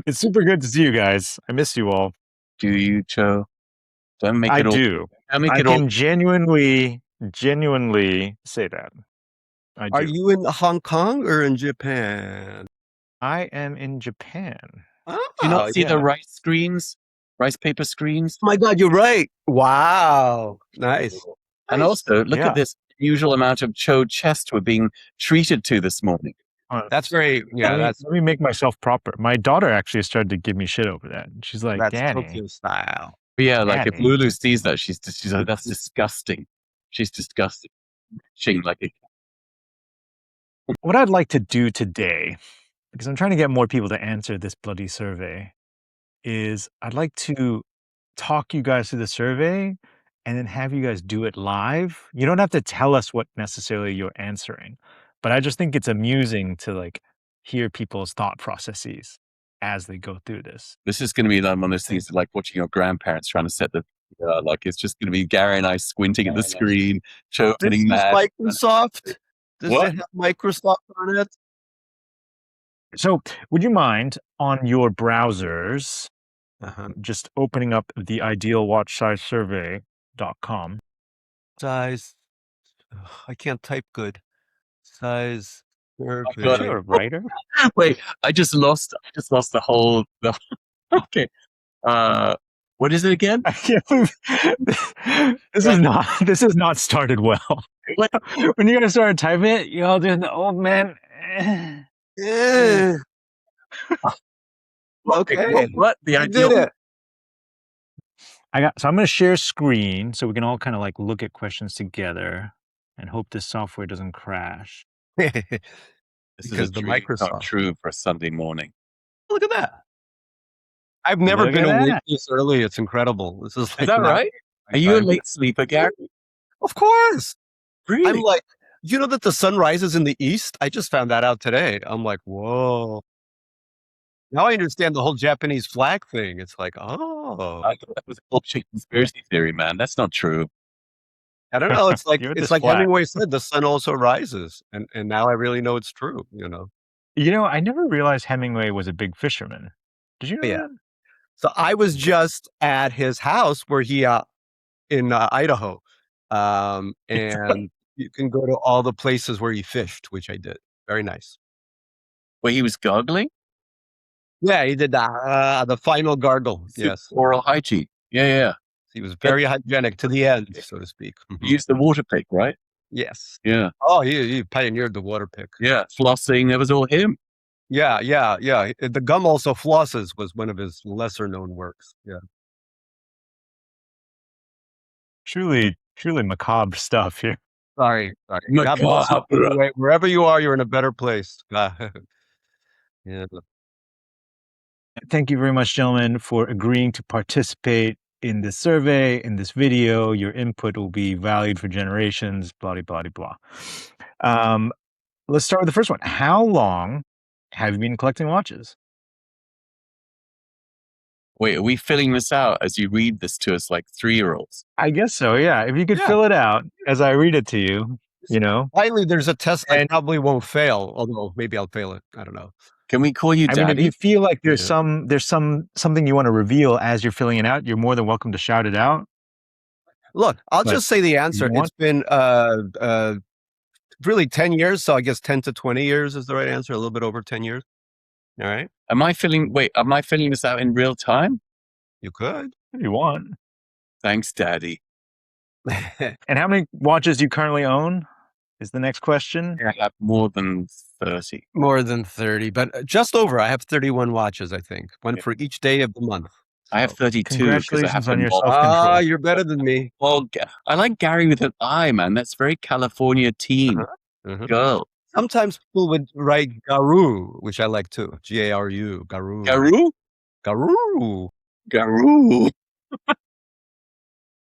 It's super good to see you guys. I miss you all. Do you, Joe? Don't make I it all. do. Don't make I it all. can genuinely say that. I Are do. you in Hong Kong or in Japan? I am in Japan. Do you not see the yeah. rice screens? Rice paper screens? Oh my God, you're right. Wow. Nice. And Nice. also, look Yeah. at this unusual amount of Cho chest we're being treated to this morning. That's very, yeah, let me make myself proper. My daughter actually started to give me shit over that. She's like, that's Danny. Tokyo style. But yeah, like if Danny. Lulu sees that, she's like, that's disgusting. She's disgusting. Like a What I'd like to do today, because I'm trying to get more people to answer this bloody survey, is I'd like to talk you guys through the survey and then have you guys do it live. You don't have to tell us what necessarily you're answering, but I just think it's amusing to like hear people's thought processes as they go through this. This is going to be like one of those things like watching your grandparents trying to set the like it's just going to be Gary and I squinting at the screen, Cho getting mad. Microsoft? Does What? it have Microsoft on it? So would you mind on your browsers just opening up the idealwatchsizesurvey.com? Size. Ugh, I can't type good. Size. God. You're a writer? Wait, I just lost the whole. Okay. What is it again? I can't believe this is not started well. What? When you're gonna start typing it, you're all doing the old man. Yeah. Okay. What? The I ideal. did it. So I'm gonna share screen so we can all kind of like look at questions together and hope this software doesn't crash. This Because is a the dream Microsoft. come true for a Sunday morning. Look at that. I've never Look been at awake that. this early. It's incredible. This is like Is that right? Are you a late sleeper, Gary? Of course. Really? I'm like, you know that the sun rises in the east? I just found that out today. I'm like, whoa. Now I understand the whole Japanese flag thing. It's like, oh. I thought that was a bullshit conspiracy theory, man. That's not true. I don't know. It's like You're it's just like flat. Hemingway said, the sun also rises. And now I really know it's true, you know. You know, I never realized Hemingway was a big fisherman. Did you know Yeah. that? So I was just at his house where he in Idaho. And you can go to all the places where he fished, which I did. Very nice. Where he was gargling? Yeah, he did the final gargle. Yes. Oral hygiene. Yeah. He was very hygienic to the end, so to speak. He used the water pick, right? Yes. Yeah. Oh, he pioneered the water pick. Yeah. Flossing, that was all him. Yeah. The gum also flosses was one of his lesser known works. Yeah. Truly macabre stuff here. Sorry. Macabre. God bless you. Anyway, wherever you are, you're in a better place. Yeah. Thank you very much, gentlemen, for agreeing to participate in this survey, in this video. Your input will be valued for generations, blah, blah, blah, blah. Let's start with the first one. How long have you been collecting watches? Wait, are we filling this out as you read this to us like 3-year-olds? I guess so, yeah. If you could fill it out as I read it to you, you know. Finally, there's a test I probably won't fail, although maybe I'll fail it. I don't know. Can we call you Daddy? I mean, if you feel like there's something you want to reveal as you're filling it out, you're more than welcome to shout it out. Look, I'll just say the answer. It's been really 10 years, so I guess 10 to 20 years is the right answer. A little bit over 10 years. All right. Am I filling this out in real time? You could. If you want. Thanks, Daddy. And how many watches do you currently own? Is the next question. I have more than 30. More than 30, but just over. I have 31 watches, I think. One for each day of the month. I have 32. Congratulations on your self-control. You're better than me. Well, I like Gary with an I, man. That's very California teen girl. Sometimes people would write Garu, which I like too. Garu. Garu? Garu. Garu.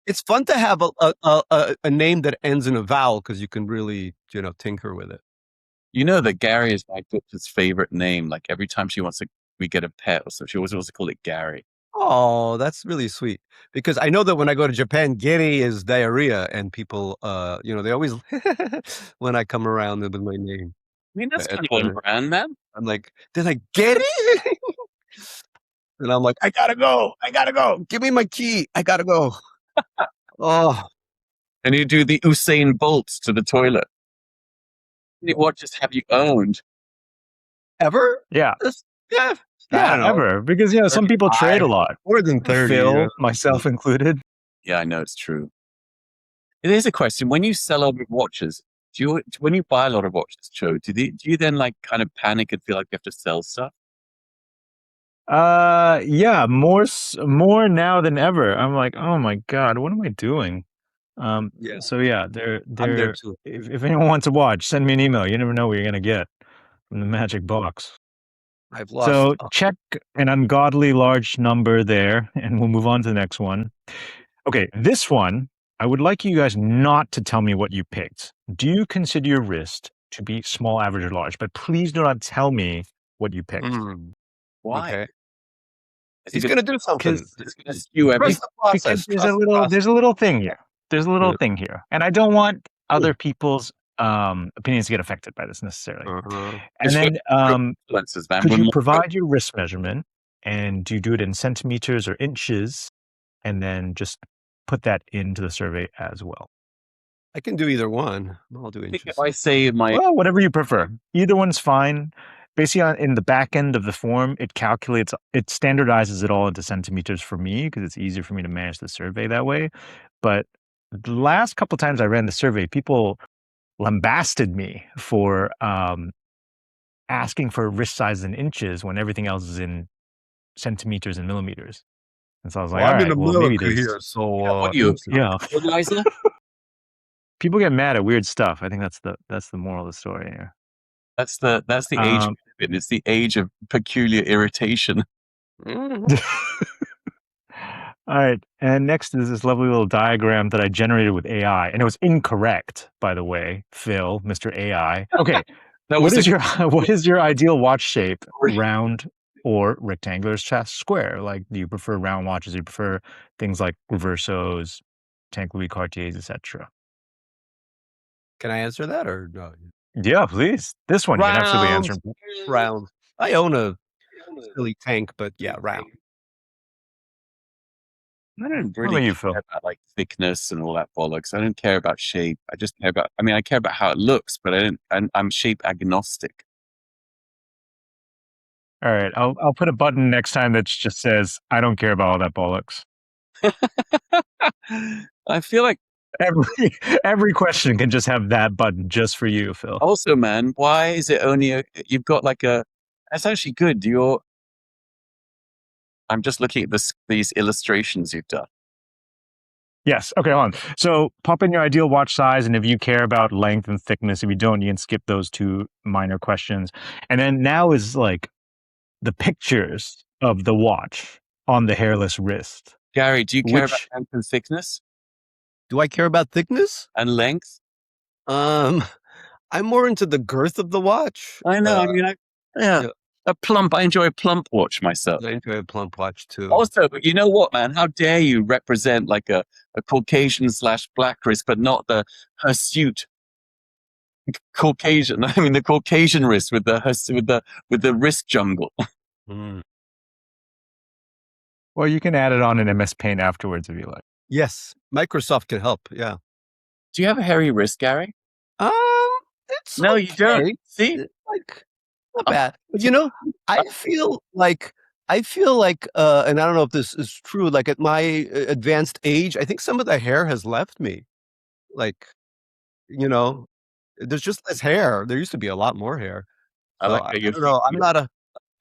It's fun to have a name that ends in a vowel because you can really, tinker with it. You know that Gary is my daughter's favorite name. Like every time we get a pet or so, she always wants to call it Gary. Oh, that's really sweet. Because I know that when I go to Japan, geri is diarrhea, and people, they always when I come around with my name. I mean, that's kind of on brand, man. I'm like, they're like, geri? And I'm like, I gotta go. Give me my key. I gotta go. Oh, And you do the Usain Bolt to the toilet. How many watches have you owned? ever? Yeah. Yeah. I Yeah, don't know. ever. Because, you know, some people trade a 35, lot. more than 30. Phil, Yeah. myself included. Yeah, I know it's true. There's a question. When you sell a lot of watches, when you buy a lot of watches, Joe, do you then like kind of panic and feel like you have to sell stuff? Yeah, more now than ever. I'm like, oh my God, what am I doing? Yeah. So yeah, I'm there too. if anyone wants to watch, send me an email. You never know what you're gonna get from the magic box. I've lost. So check an ungodly large number there, and we'll move on to the next one. Okay, this one, I would like you guys not to tell me what you picked. Do you consider your wrist to be small, average, or large? But please do not tell me what you picked. Why? Okay. Is He's it going to do something. It's going to skew everything. Trust the process. Because there's a little thing here. There's a little Yeah. thing here. And I don't want other people's opinions to get affected by this necessarily. And then Influences, man. could We're you more- provide your wrist measurement, and do you do it in centimeters or inches, and then just put that into the survey as well? I can do either one. I'll do I think inches. if I say Well, whatever you prefer. Either one's fine. Basically, in the back end of the form, it standardizes it all into centimeters for me because it's easier for me to manage the survey that way. But the last couple times I ran the survey, people lambasted me for asking for wrist size in inches when everything else is in centimeters and millimeters. And so I was like, Well, all I'm in right, well, maybe America here, so what do you yeah. Eliza? People get mad at weird stuff. I think that's the moral of the story here. That's the age. It's the age of peculiar irritation. All right, and next is this lovely little diagram that I generated with AI, and it was incorrect, by the way, Phil, Mr. AI. Okay, what is your ideal watch shape? Round or rectangular, square? Like, do you prefer round watches? Do you prefer things like Reversos, Tank Louis Cartiers, etc.? Can I answer that or no? Yeah, please. This one you can absolutely answer. Round. I own a silly tank, but yeah, round. I don't What really about you, care Phil? about like thickness and all that bollocks. I don't care about shape. I just care about. I mean, I care about how it looks, but I don't. I'm shape agnostic. All right, I'll put a button next time that just says I don't care about all that bollocks. I feel like every question can just have that button just for you, Phil. also, man, why is it only you've got like a? That's actually good. I'm just looking at these illustrations you've done. Yes. Okay, hold on. So pop in your ideal watch size, and if you care about length and thickness, if you don't, you can skip those two minor questions. And then now is like the pictures of the watch on the hairless wrist. Gary, do you care about length and thickness? Do I care about thickness? And length? I'm more into the girth of the watch. I know. I mean, a plump. I enjoy a plump watch myself. I enjoy a plump watch too. Also, but you know what, man? How dare you represent like a Caucasian / black wrist, but not the hirsute Caucasian. I mean, the Caucasian wrist with the wrist jungle. Well, you can add it on in MS Paint afterwards if you like. Yes, Microsoft can help. Yeah. Do you have a hairy wrist, Gary? It's no, okay. You don't. See, like not bad. But you know, I feel like, and I don't know if this is true. Like at my advanced age, I think some of the hair has left me. Like, you know, there's just less hair. There used to be a lot more hair. So I don't know. I'm not a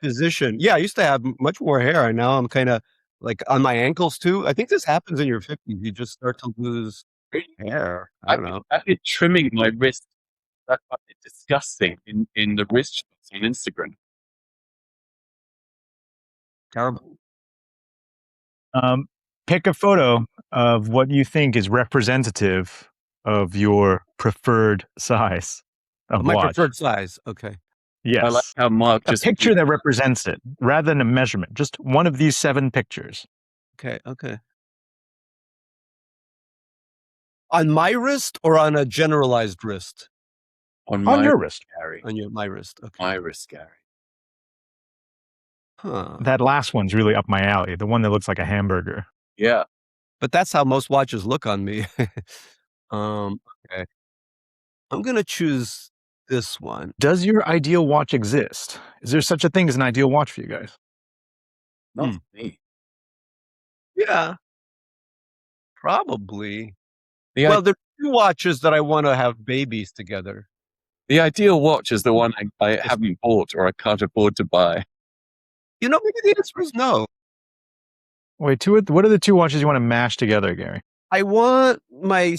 physician. Yeah, I used to have much more hair, and now I'm kind of like on my ankles too. I think this happens in your 50s. You just start to lose hair. I don't know. I've been trimming my wrist. That's disgusting in the wrist shots on Instagram. Terrible. Pick a photo of what you think is representative of your preferred size of my watch. preferred size. Okay. Yes. I like how Mark a picture that represents it rather than a measurement. Just one of these 7 pictures. Okay. On my wrist or on a generalized wrist? On your wrist, Gary. On my wrist. Okay. My wrist, Gary. Huh. That last one's really up my alley, the one that looks like a hamburger. Yeah. But that's how most watches look on me. Okay. I'm gonna choose this one. Does your ideal watch exist? Is there such a thing as an ideal watch for you guys? Not for me. Yeah, probably. The, Well, there are 2 watches that I wanna have babies together. the ideal watch is the one I haven't bought or I can't afford to buy. You know, maybe the answer is no. Wait, what are the 2 watches you wanna mash together, Gary? I want my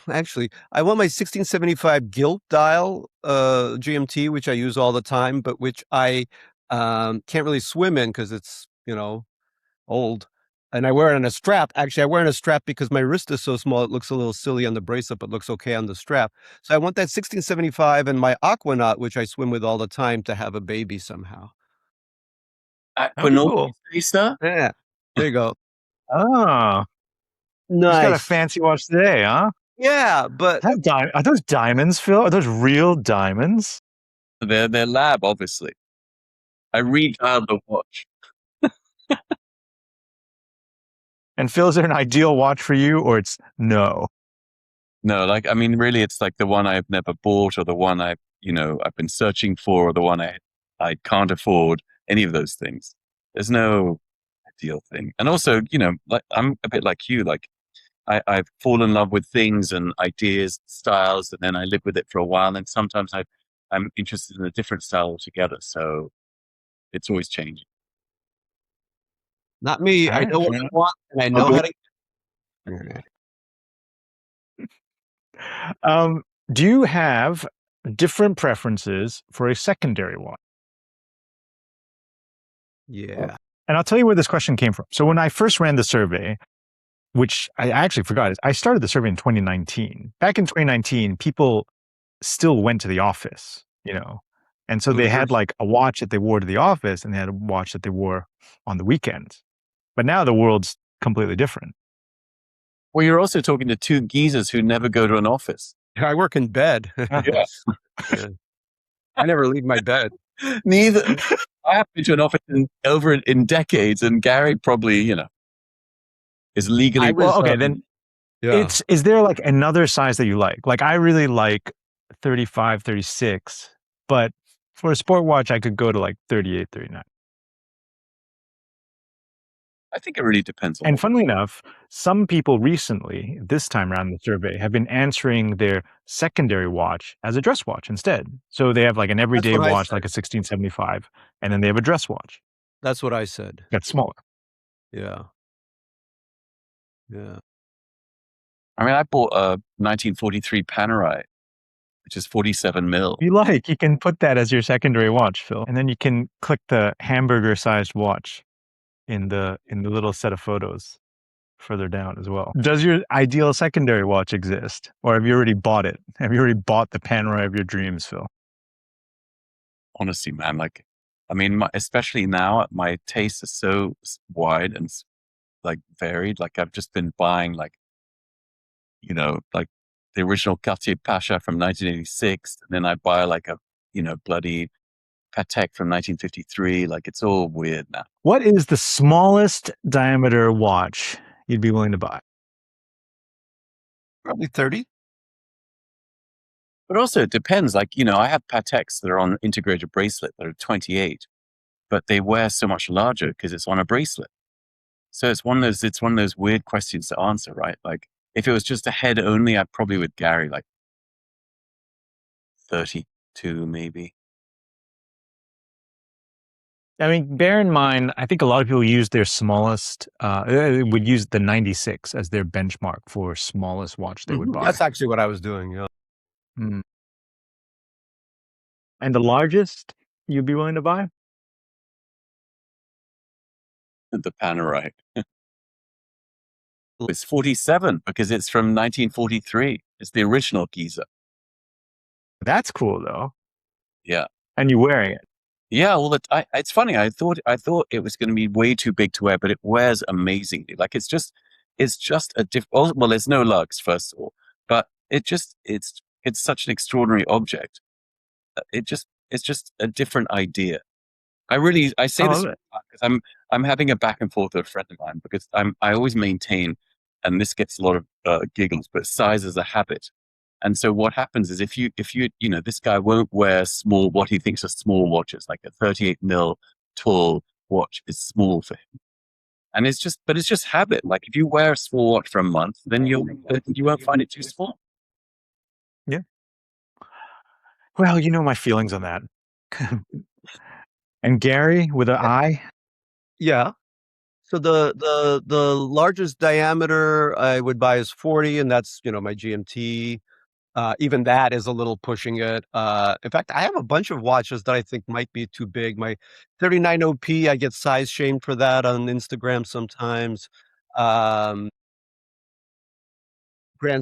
actually, I want my 1675 gilt dial, GMT, which I use all the time, but which I, can't really swim in because it's, old. And I wear it on a strap. Actually, I wear it on a strap because my wrist is so small, it looks a little silly on the bracelet, but looks okay on the strap. So I want that 1675 and my Aquanaut, which I swim with all the time, to have a baby somehow. That'd be cool. Lisa? Yeah, there you go. Oh, you just got a Nice. fancy watch today, huh? Yeah, but Are those diamonds, Phil? Are those real diamonds? They're lab, obviously. I redialed the watch. And Phil, is there an ideal watch for you, or it's no? No, really, it's like the one I've never bought or the one I've been searching for or the one I can't afford, any of those things. There's no ideal thing. And also, like I'm a bit like you, like I fall in love with things and ideas, styles, and then I live with it for a while. And sometimes I'm interested in a different style altogether. So it's always changing. not me. I Alright, know what fair I enough. want, and I know how to. Do you have different preferences for a secondary watch? Yeah. And I'll tell you where this question came from. So when I first ran the survey, which I actually forgot, I started the survey in 2019. Back in 2019, people still went to the office, and so they had like a watch that they wore to the office and they had a watch that they wore on the weekends. But now the world's completely different. Well, you're also talking to 2 geezers who never go to an office. I work in bed. Yeah. Yeah. I never leave my bed. Neither. I haven't been to an office in decades, and Gary probably, is legally. Well, okay, then Yeah. is there like another size that you like? Like I really like 35, 36, but for a sport watch, I could go to like 38, 39. I think it really depends on. And funnily enough, some people recently, this time around in the survey, have been answering their secondary watch as a dress watch instead. So they have like an everyday what I watch, said. like a 1675, and then they have a dress watch That's what I said. that's smaller. Yeah. Yeah. I mean, I bought a 1943 Panerai, which is 47 mil. If you like, you can put that as your secondary watch, Phil, and then you can click the hamburger-sized watch in the little set of photos further down as well. Does your ideal secondary watch exist, or have you already bought it? Have you already bought the Panerai of your dreams, Phil? Honestly, man, especially now, my taste is so wide and like varied. Like I've just been buying like the original Cartier Pasha from 1986, and then I buy like a bloody Patek from 1953. Like it's all weird now. What is the smallest diameter watch you'd be willing to buy? Probably 30. But also it depends. Like, I have Pateks that are on integrated bracelet that are 28, but they wear so much larger because it's on a bracelet. So it's one of those weird questions to answer, right? Like if it was just a head only, I'd probably with Gary like 32 maybe. I mean, bear in mind, I think a lot of people use their smallest, would use the 96 as their benchmark for smallest watch they would buy. That's actually what I was doing. Yeah. Mm. And the largest you'd be willing to buy? The Panerai. It's 47 because it's from 1943. It's the original Giza. That's cool though. Yeah. And you're wearing it. Yeah, well, it's funny. I thought it was going to be way too big to wear, but it wears amazingly. Like it's just a different. Well, there's no lugs, first of all, but it's such an extraordinary object. It's just a different idea. I say this Oh, because I'm having a back and forth with a friend of mine because I always maintain, and this gets a lot of giggles, but size is a habit. And so what happens is if you this guy won't wear what he thinks are small watches, like a 38 mil tall watch is small for him. And it's just habit. Like if you wear a small watch for a month, then you won't find it too small. yeah. Well, you know my feelings on that. And Gary with an I? Yeah. So the largest diameter I would buy is 40, and that's, my GMT. Even that is a little pushing it. In fact, I have a bunch of watches that I think might be too big. My 39 OP, I get size shamed for that on Instagram sometimes. Grand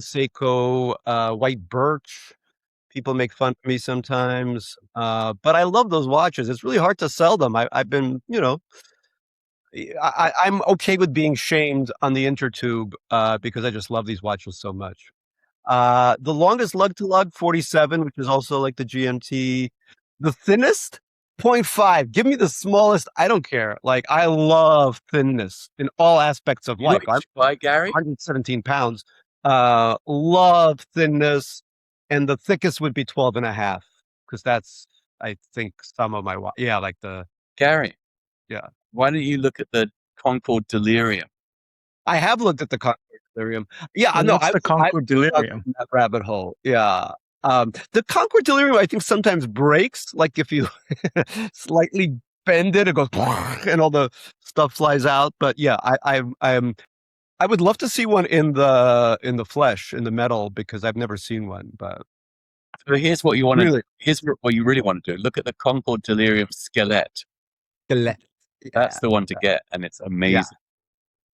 Seiko, white birch. People make fun of me sometimes, but I love those watches. It's really hard to sell them. I've been, I'm okay with being shamed on the intertube because I just love these watches so much. The longest lug to lug, 47, which is also like the GMT. The thinnest, 0.5. Give me the smallest. I don't care. Like, I love thinness in all aspects of You know life. what you should buy, Gary? 117 pounds. Love thinness. And the thickest would be 12 and a half, because that's, I think, some of my, yeah, like Gary. Yeah. Why don't you look at the Concord Delirium? I have looked at the Concord Delirium. Yeah, Well, no, what's the Concord Delirium? That rabbit hole. Yeah. The Concord Delirium, I think, sometimes breaks. Like if you slightly bend it, it goes and all the stuff flies out. But yeah, I would love to see one in the flesh, in the metal, because I've never seen one. But So here's what you want to. really, Here's what you really want to do. Look at the Concord Delirium Skelett. yeah, That's the one to get, and it's amazing.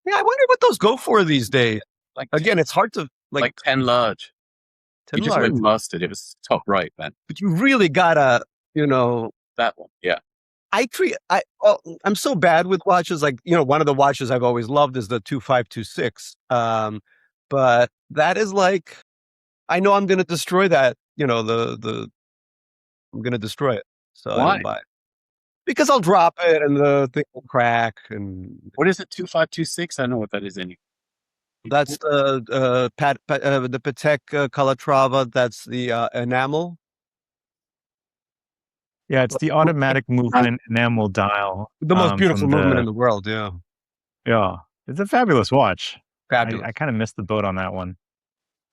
Yeah, I wonder what those go for these days. Like Again, it's hard to like 10 large. 10 You just large. went past it. It was top right, man. But you really gotta, That one, yeah. I'm so bad with watches. Like, one of the watches I've always loved is the 2526. But that is like, I know I'm going to destroy that. I'm going to destroy it. So I Why? don't buy it. Because I'll drop it and the thing will crack. And What is it? 2526? I don't know what that is anyway. that's the Patek Calatrava. That's the enamel. Yeah, it's the automatic movement enamel dial. The most beautiful movement in the the world. Yeah. Yeah, it's a fabulous watch. Fabulous. I kind of missed the boat on that one.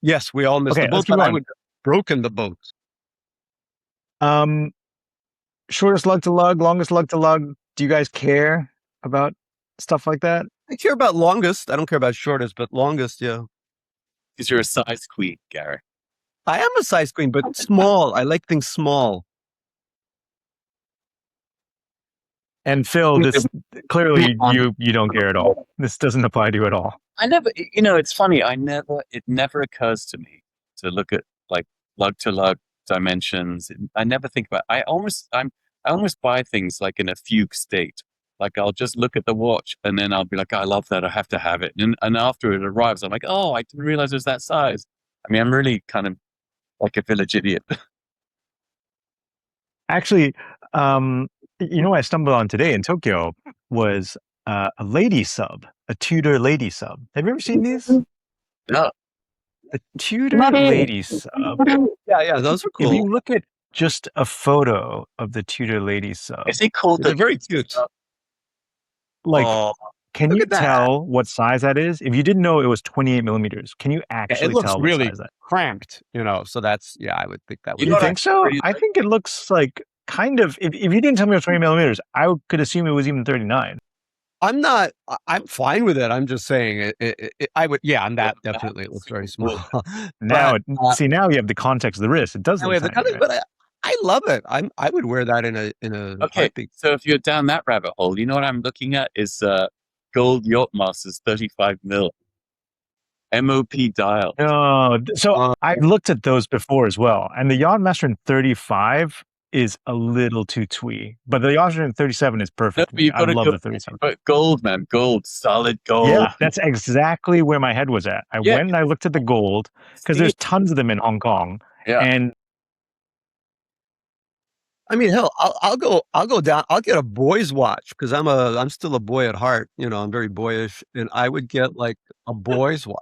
Yes, we all missed Okay, the boat, let's keep but I going. would have broken the boat. Shortest lug to lug, longest lug to lug. Do you guys care about stuff like that? I care about longest. I don't care about shortest, but longest, yeah. Because you're a size queen, Gary. I am a size queen, but small. I like things small. And Phil, this clearly you don't care at all. This doesn't apply to you at all. I never, it's funny. It never occurs to me to look at like lug to lug dimensions. I never think about. I almost buy things like in a fugue state. Like I'll just look at the watch and then I'll be like, I love that. I have to have it. And after it arrives, I'm like, oh, I didn't realize it was that size. I mean, I'm really kind of like a village idiot. Actually, what I stumbled on today in Tokyo was a lady sub, a Tudor lady sub. Have you ever seen these? No. A Tudor lady sub. Yeah, those are cool. If you look at just a photo of the Tudor lady sub, Is it called? They're very cute. Like, can you tell what size that is? If you didn't know it was 28 millimeters, can you actually it looks tell really what size that? cramped, so that's, I would think that would. You think so? I think it looks like kind of, if you didn't tell me it was 20 millimeters, I could assume it was even 39. I'm fine with it. I'm just saying I would, on that definitely it looks very small. Now you have the context of the wrist. It does look tiny, but I love it. I would wear that in a Okay, heartbeat. so if you're down that rabbit hole, you know what I'm looking at is Gold Yachtmasters 35 mil MOP dial. Oh, so I looked at those before as well, and the Yachtmaster in 35 is a little too twee, but the Yachtmaster in 37 is perfect. No, I love the 37. But gold, man, solid gold. Yeah, that's exactly where my head was at. I went and I looked at the gold because there's tons of them in Hong Kong, and I mean, hell, I'll go down. I'll get a boy's watch because I'm still a boy at heart. I'm very boyish, and I would get like a boy's watch.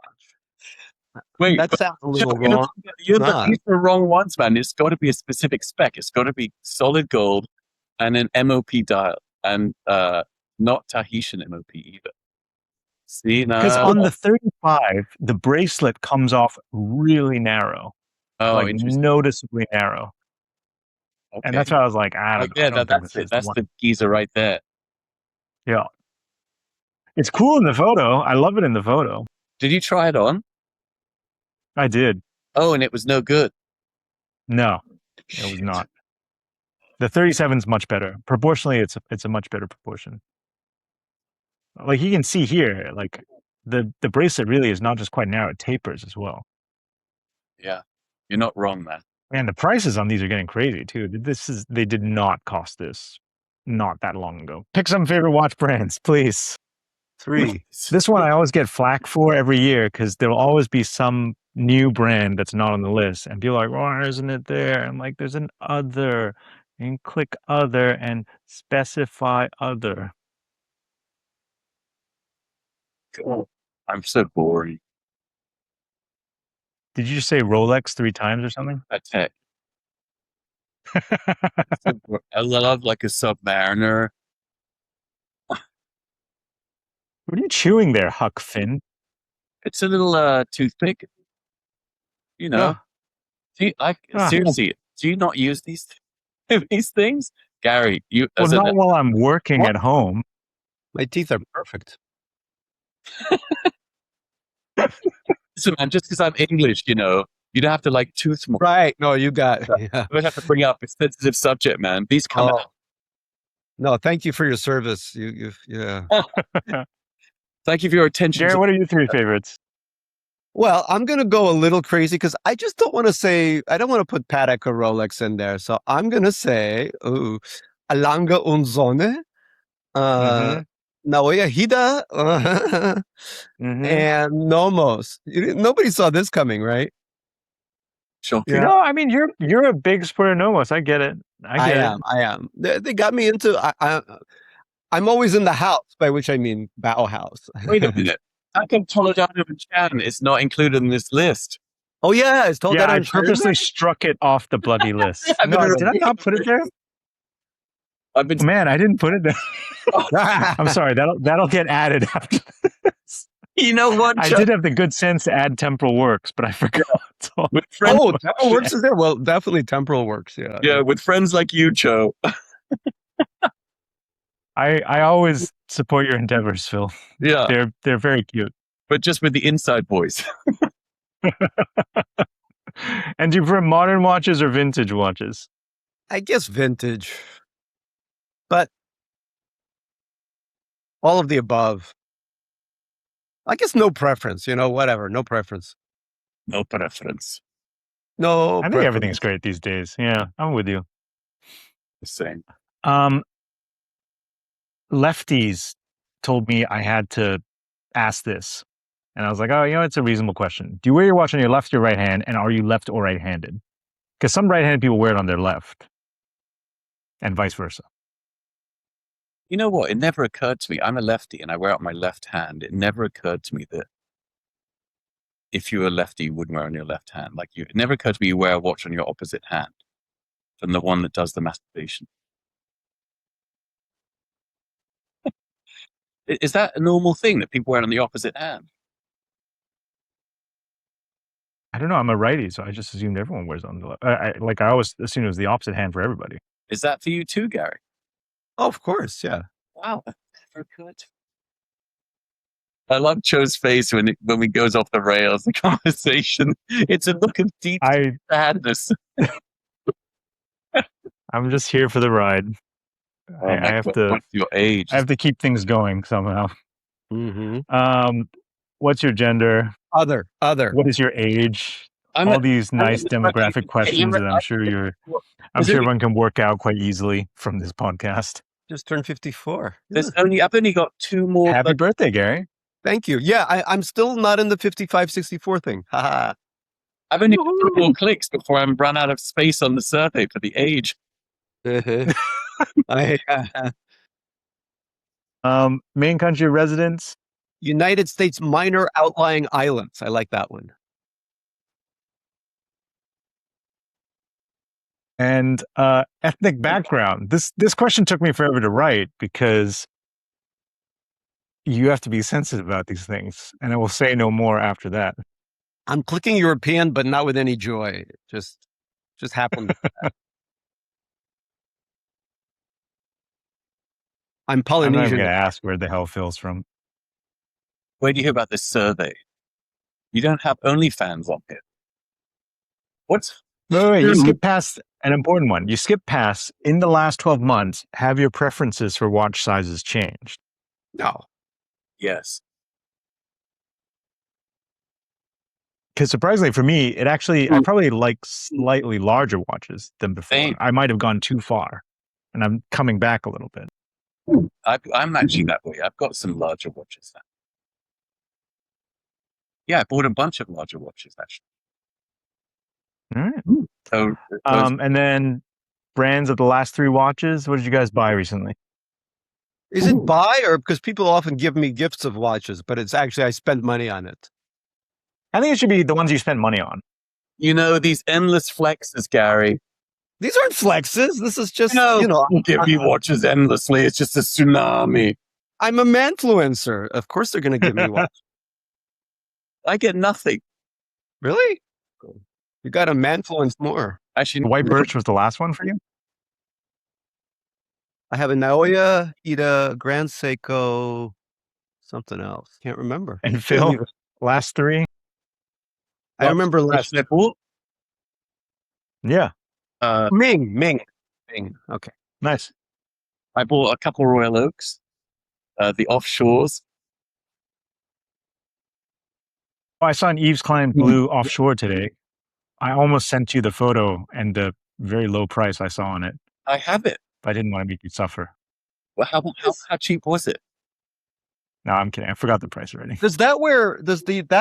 Wait, That but sounds a Joe, little wrong. It's but not. these are the wrong ones, man. It's got to be a specific spec. It's got to be solid gold and an MOP dial, and not Tahitian MOP either. See, Because no. on the 35, the bracelet comes off really narrow, Oh, like interesting. noticeably narrow. Okay. And that's why I was like, I don't know. Yeah, I don't think that's this it. is the That's one. the geezer right there. Yeah. It's cool in the photo. I love it in the photo. Did you try it on? I did. Oh, and it was no good. No, it was Shit. not. The 37 is much better. Proportionally, it's a much better proportion. Like you can see here, like the bracelet really is not just quite narrow, it tapers as well. Yeah, you're not wrong, man. And the prices on these are getting crazy too. They did not cost this not that long ago. Pick some favorite watch brands, please. 3. This one I always get flack for every year because there'll always be some new brand that's not on the list, and people are like, "Why isn't it there?" I'm like, "There's an other." And click other and specify other. I'm so boring. Did you just say Rolex 3 times or something? Attack. I love like a Submariner. What are you chewing there, Huck Finn? It's a little toothpick. Ah. Seriously, do you not use these things? Gary, Well, not while I'm working at home. My teeth are perfect. Listen, man, just because I'm English, you don't have to like tooth more. Right. No, you got I don't have to bring up a sensitive subject, man. These come out. No, thank you for your service. Yeah. Thank you for your attention. Gary, what are your 3 favorites? Well, I'm going to go a little crazy because I just don't want to say, I don't want to put Patek or Rolex in there. So I'm going to say, Alanga und Sonne, Naoya Hida, and Nomos. Nobody saw this coming, right? Shocking. No, I mean, you're a big supporter of Nomos. I get it. I am. They got me into, I'm always in the house, by which I mean Bauhaus. Wait a minute. How come Toledano and Chan is not included in this list? Oh, yeah. It's Toledano I and Chan. purposely struck it off the bloody list. Did I not put it there? Man, I didn't put it there. I'm sorry. That'll get added after this. You know what? I did have the good sense to add Temporal Works, but I forgot. Temporal Works is there? Well, definitely Temporal Works. Yeah. Yeah, with friends like you, Joe. I always support your endeavors, Phil. Yeah. They're very cute. But just with the inside voice. And do you prefer modern watches or vintage watches? I guess vintage. But all of the above. I guess no preference, whatever. No preference. No preference. No, I think everything's great these days. Yeah, I'm with you. The same. Lefties told me I had to ask this. And I was like, oh, it's a reasonable question. Do you wear your watch on your left or right hand? And are you left or right-handed? Because some right-handed people wear it on their left. And vice versa. You know what? It never occurred to me. I'm a lefty and I wear it on my left hand. It never occurred to me that if you were a lefty, you wouldn't wear it on your left hand. It never occurred to me you wear a watch on your opposite hand than the one that does the masturbation. Is that a normal thing that people wear on the opposite hand? I don't know. I'm a righty, so I just assumed everyone wears it on the left. I always assumed it was the opposite hand for everybody. Is that for you too, Gary? Oh, of course, yeah. Wow, that never occurred to me. I love Joe's face when he goes off the rails, the conversation. It's a look of deep sadness. I'm just here for the ride. I have to. What's your age? I have to keep things going somehow. What's your gender? Other. What is your age? All these nice demographic questions that I'm sure everyone can work out quite easily from this podcast. Just turned 54. I've only got 2 more. Happy birthday, Gary. Thank you. Yeah, I'm still not in the 55, 64 thing. I've only got 2 more clicks before I'm run out of space on the survey for the age. Main country of residence. United States minor outlying islands. I like that one. And ethnic background. This question took me forever to write because you have to be sensitive about these things, and I will say no more after that. I'm clicking European, but not with any joy. Just happened. I'm I'm not even Polynesian. going to ask where the hell Phil's from. Where do you hear about this survey? You don't have OnlyFans on here. What's Wait, you skip past an important one. You skip past, in the last 12 months, have your preferences for watch sizes changed? No. yes? Because surprisingly for me, it actually, I probably like slightly larger watches than before. Same. I might have gone too far, and I'm coming back a little bit. I'm actually that way. I've got some larger watches now. Yeah, I bought a bunch of larger watches actually. All right. So And then brands of the last 3 watches. What did you guys buy recently? Is it buy or because people often give me gifts of watches, but it's actually I spend money on it. I think it should be the ones you spend money on. you know these endless flexes, Gary. These aren't flexes. This is just, give me watches endlessly. It's just a tsunami. I'm a manfluencer. Of course they're going to give me watches. I get nothing. Really? You got to manfluence more. Actually, White Birch was the last one for you? I have a Naoya, Ida, Grand Seiko, something else. Can't remember. And Phil, last 3? I remember last. I bought Yeah. Ming. Okay. Nice. I bought a couple Royal Oaks, the Offshores. Oh, I saw an Yves Klein blue offshore today. I almost sent you the photo and the very low price I saw on it. I have it. But I didn't want to make you suffer. Well, how cheap was it? No, I'm kidding. I forgot the price already. Does that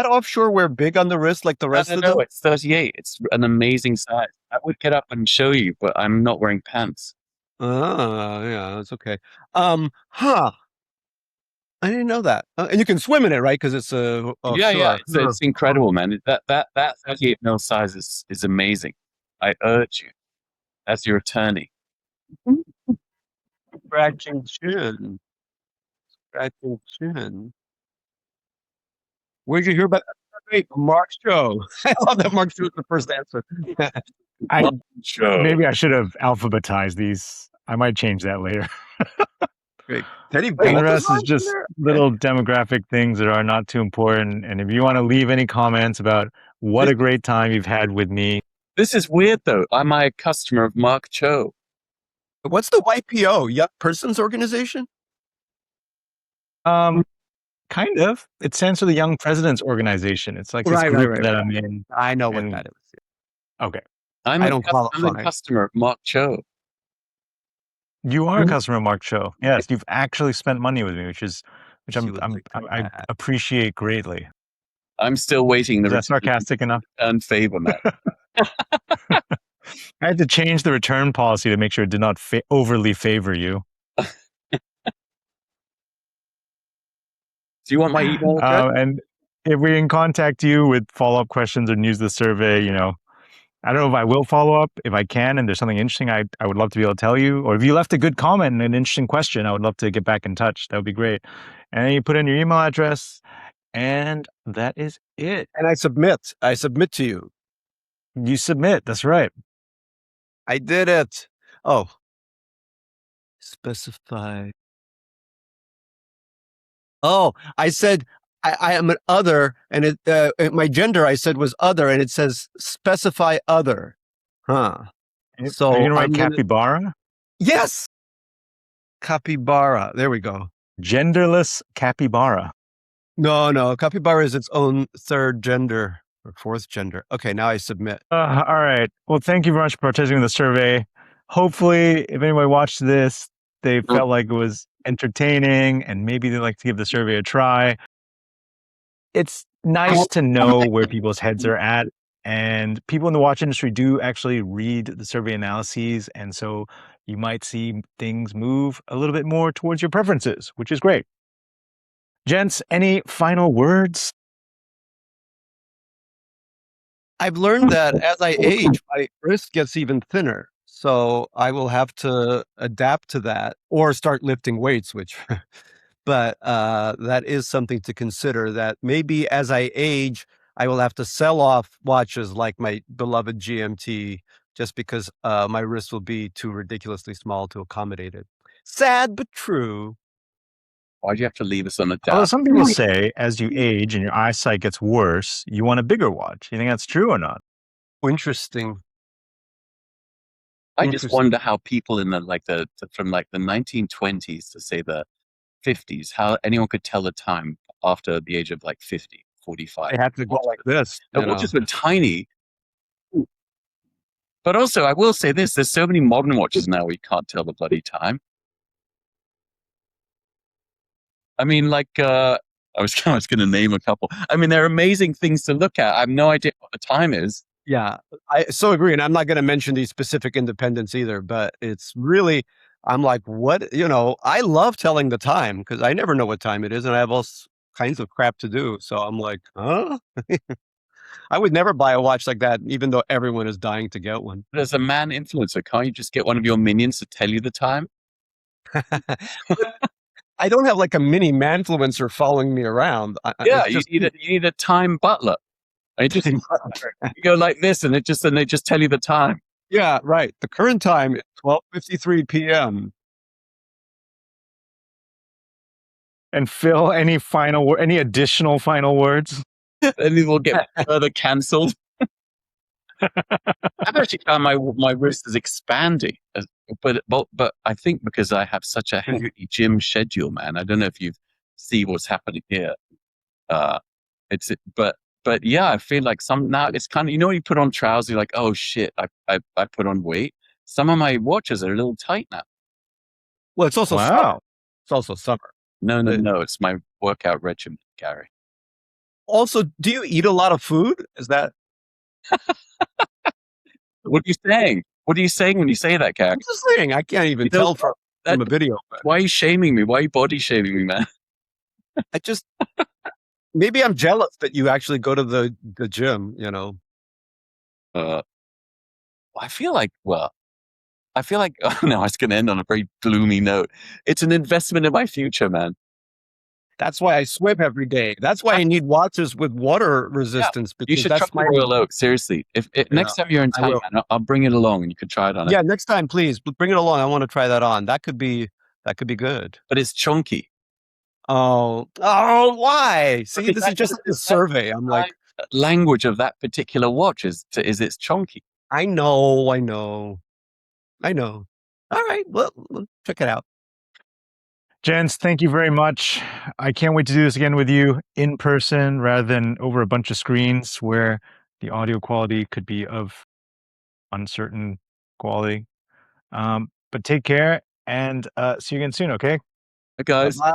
offshore wear big on the wrist like the rest of them? No, it's 38. It's an amazing size. I would get up and show you, but I'm not wearing pants. Yeah, that's okay. I didn't know that. And you can swim in it, right? Because it's offshore. Yeah. It's incredible, man. That 38 mil size is amazing. I urge you, as your attorney. Scratching chin. Where'd you hear about that? Mark's show. I love that Mark's show was the first answer. Maybe I should have alphabetized these. I might change that later. Great. And the rest is just little demographic things that are not too important. And if you want to leave any comments about what a great time you've had with me. This is weird, though. I'm a customer of Mark Cho. What's the YPO? Young Persons Organization? Kind of. It stands for the Young Presidents Organization. It's like this group that I'm in. I know what that is. Okay. I'm a customer of Mark Cho. You are a customer of Mark Cho. Yes, you've actually spent money with me, which I appreciate greatly. I'm still waiting. Is that sarcastic enough? Unfavor, man. I had to change the return policy to make sure it did not overly favor you. Do you want my email address? And if we can contact you with follow-up questions or news the survey, I don't know if I will follow up. If I can, and there's something interesting, I would love to be able to tell you. Or if you left a good comment and an interesting question, I would love to get back in touch. That would be great. And then you put in your email address, and that is it. And I submit. I submit to you. You submit. That's right. I did it. Oh. Specify. Oh, I said I am an other, and my gender I said was other, and it says specify other. Huh. So are you gonna write capybara? Yes. Capybara. There we go. Genderless capybara. No. Capybara is its own third gender or fourth gender. Okay, now I submit. All right. Well, thank you very much for participating in the survey. Hopefully, if anybody watched this, they felt like it was entertaining and maybe they'd like to give the survey a try. It's nice to know where people's heads are at And people in the watch industry do actually read the survey analyses, and so you might see things move a little bit more towards your preferences, which is great. Gents, any final words? I've learned that as I age, my wrist gets even thinner. So I will have to adapt to that or start lifting weights, which, but that is something to consider that maybe as I age, I will have to sell off watches like my beloved GMT just because my wrist will be too ridiculously small to accommodate it. Sad, but true. Why'd you have to leave us on a Although down? some people say as you age and your eyesight gets worse, you want a bigger watch. You think that's true or not? Interesting. I just wonder how people in from like the 1920s to say the 50s, how anyone could tell the time after the age of like 50, 45. They have to go like this. The watches were tiny. But also, I will say this, there's so many modern watches now where you can't tell the bloody time. I mean, I was going to name a couple. I mean, they're amazing things to look at. I have no idea what the time is. Yeah, I so agree, and I'm not gonna mention these specific independents either, but it's really I'm like, "What?" I love telling the time because I never know what time it is, and I have all kinds of crap to do, so I'm like, "Huh?" I would never buy a watch like that, even though everyone is dying to get one. But as a man influencer, can't you just get one of your minions to tell you the time? I don't have, like, a mini manfluencer following me around. Yeah, It's just you need a time butler. You go like this, and they just tell you the time. Yeah, right. The current time is 12:53 PM. And Phil, any additional final words? And it will get further cancelled. I've actually found my wrist is expanding, but I think because I have such a heavy gym schedule, man. I don't know if you see what's happening here. But yeah, I feel like now it's kind of, you put on trousers, you're like, oh shit, I put on weight. Some of my watches are a little tight now. Well, it's also summer. Wow. It's also summer. No, it's my workout regimen, Gary. Also, do you eat a lot of food? Is that What are you saying? What are you saying when you say that, Gary? I'm just saying, I can't even tell from a video. But Why are you shaming me? Why are you body shaming me, man? I just maybe I'm jealous that you actually go to the gym, I feel like, oh no, it's going to end on a very gloomy note. It's an investment in my future, man. That's why I swim every day. That's why I need watches with water resistance. You Because should that's try Royal Oak. Seriously, if next time you're in town, man, I'll bring it along and you can try it on. Yeah, next time, please bring it along. I want to try that on. That could be good. But it's chunky. Oh, why? See, this is just a survey. I'm like, language of that particular watch is it's chunky. I know. All right, well, check it out. Gents, thank you very much. I can't wait to do this again with you in person rather than over a bunch of screens where the audio quality could be of uncertain quality. But take care and see you again soon, okay? Hey guys. Bye.